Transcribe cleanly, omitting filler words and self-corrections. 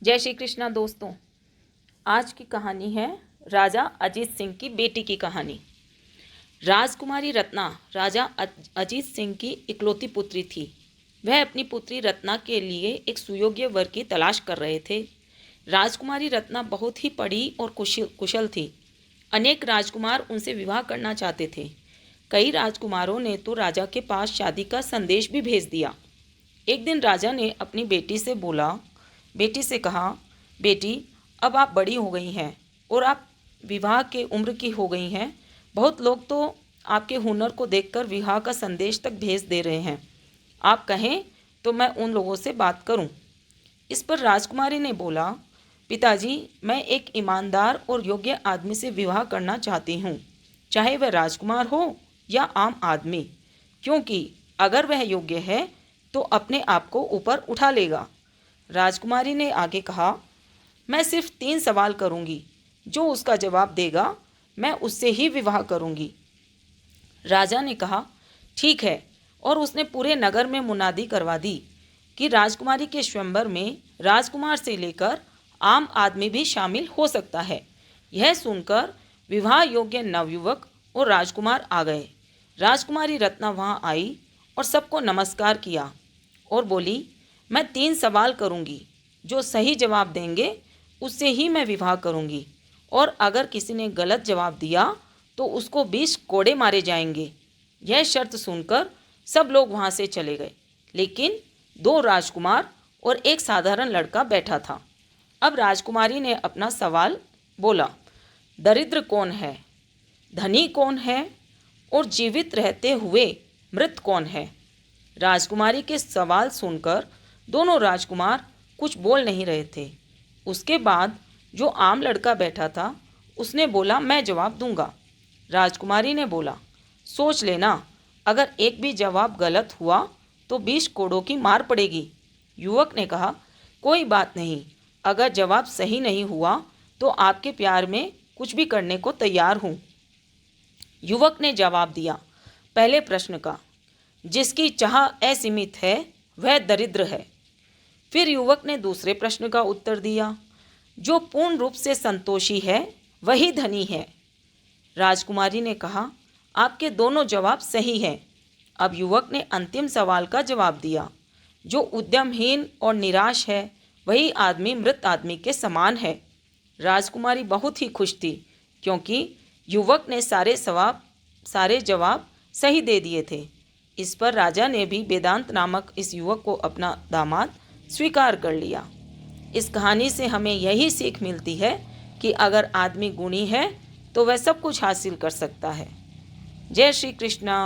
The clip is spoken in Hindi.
जय श्री कृष्णा दोस्तों। आज की कहानी है राजा अजीत सिंह की बेटी की कहानी। राजकुमारी रत्ना राजा अजीत सिंह की इकलौती पुत्री थी। वह अपनी पुत्री रत्ना के लिए एक सुयोग्य वर की तलाश कर रहे थे। राजकुमारी रत्ना बहुत ही पढ़ी और कुशल थी। अनेक राजकुमार उनसे विवाह करना चाहते थे। कई राजकुमारों ने तो राजा के पास शादी का संदेश भी भेज दिया। एक दिन राजा ने अपनी बेटी से कहा, बेटी, अब आप बड़ी हो गई हैं और आप विवाह के उम्र की हो गई हैं। बहुत लोग तो आपके हुनर को देखकर विवाह का संदेश तक भेज दे रहे हैं। आप कहें तो मैं उन लोगों से बात करूं। इस पर राजकुमारी ने बोला, पिताजी, मैं एक ईमानदार और योग्य आदमी से विवाह करना चाहती हूं, चाहे वह राजकुमार हो या आम आदमी, क्योंकि अगर वह योग्य है तो अपने आप को ऊपर उठा लेगा। राजकुमारी ने आगे कहा, मैं सिर्फ 3 सवाल करूंगी, जो उसका जवाब देगा मैं उससे ही विवाह करूंगी। राजा ने कहा, ठीक है, और उसने पूरे नगर में मुनादी करवा दी कि राजकुमारी के स्वयंवर में राजकुमार से लेकर आम आदमी भी शामिल हो सकता है। यह सुनकर विवाह योग्य नवयुवक और राजकुमार आ गए। राजकुमारी रत्ना वहां आई और सबको नमस्कार किया और बोली, मैं 3 सवाल करूंगी, जो सही जवाब देंगे उससे ही मैं विवाह करूंगी, और अगर किसी ने गलत जवाब दिया तो उसको 20 कोड़े मारे जाएंगे। यह शर्त सुनकर सब लोग वहां से चले गए, लेकिन 2 राजकुमार और एक साधारण लड़का बैठा था। अब राजकुमारी ने अपना सवाल बोला, दरिद्र कौन है, धनी कौन है और जीवित रहते हुए मृत कौन है। राजकुमारी के सवाल सुनकर दोनों राजकुमार कुछ बोल नहीं रहे थे। उसके बाद जो आम लड़का बैठा था उसने बोला, मैं जवाब दूंगा। राजकुमारी ने बोला, सोच लेना, अगर एक भी जवाब गलत हुआ तो 20 कोड़ों की मार पड़ेगी। युवक ने कहा, कोई बात नहीं, अगर जवाब सही नहीं हुआ तो आपके प्यार में कुछ भी करने को तैयार हूँ। युवक ने जवाब दिया, पहले प्रश्न का, जिसकी चाह असीमित है वह दरिद्र है। फिर युवक ने दूसरे प्रश्न का उत्तर दिया, जो पूर्ण रूप से संतोषी है वही धनी है। राजकुमारी ने कहा, आपके दोनों जवाब सही हैं। अब युवक ने अंतिम सवाल का जवाब दिया, जो उद्यमहीन और निराश है वही आदमी मृत आदमी के समान है। राजकुमारी बहुत ही खुश थी, क्योंकि युवक ने सारे जवाब सही दे दिए थे। इस पर राजा ने भी वेदांत नामक इस युवक को अपना दामाद स्वीकार कर लिया। इस कहानी से हमें यही सीख मिलती है कि अगर आदमी गुणी है तो वह सब कुछ हासिल कर सकता है। जय श्री कृष्णा।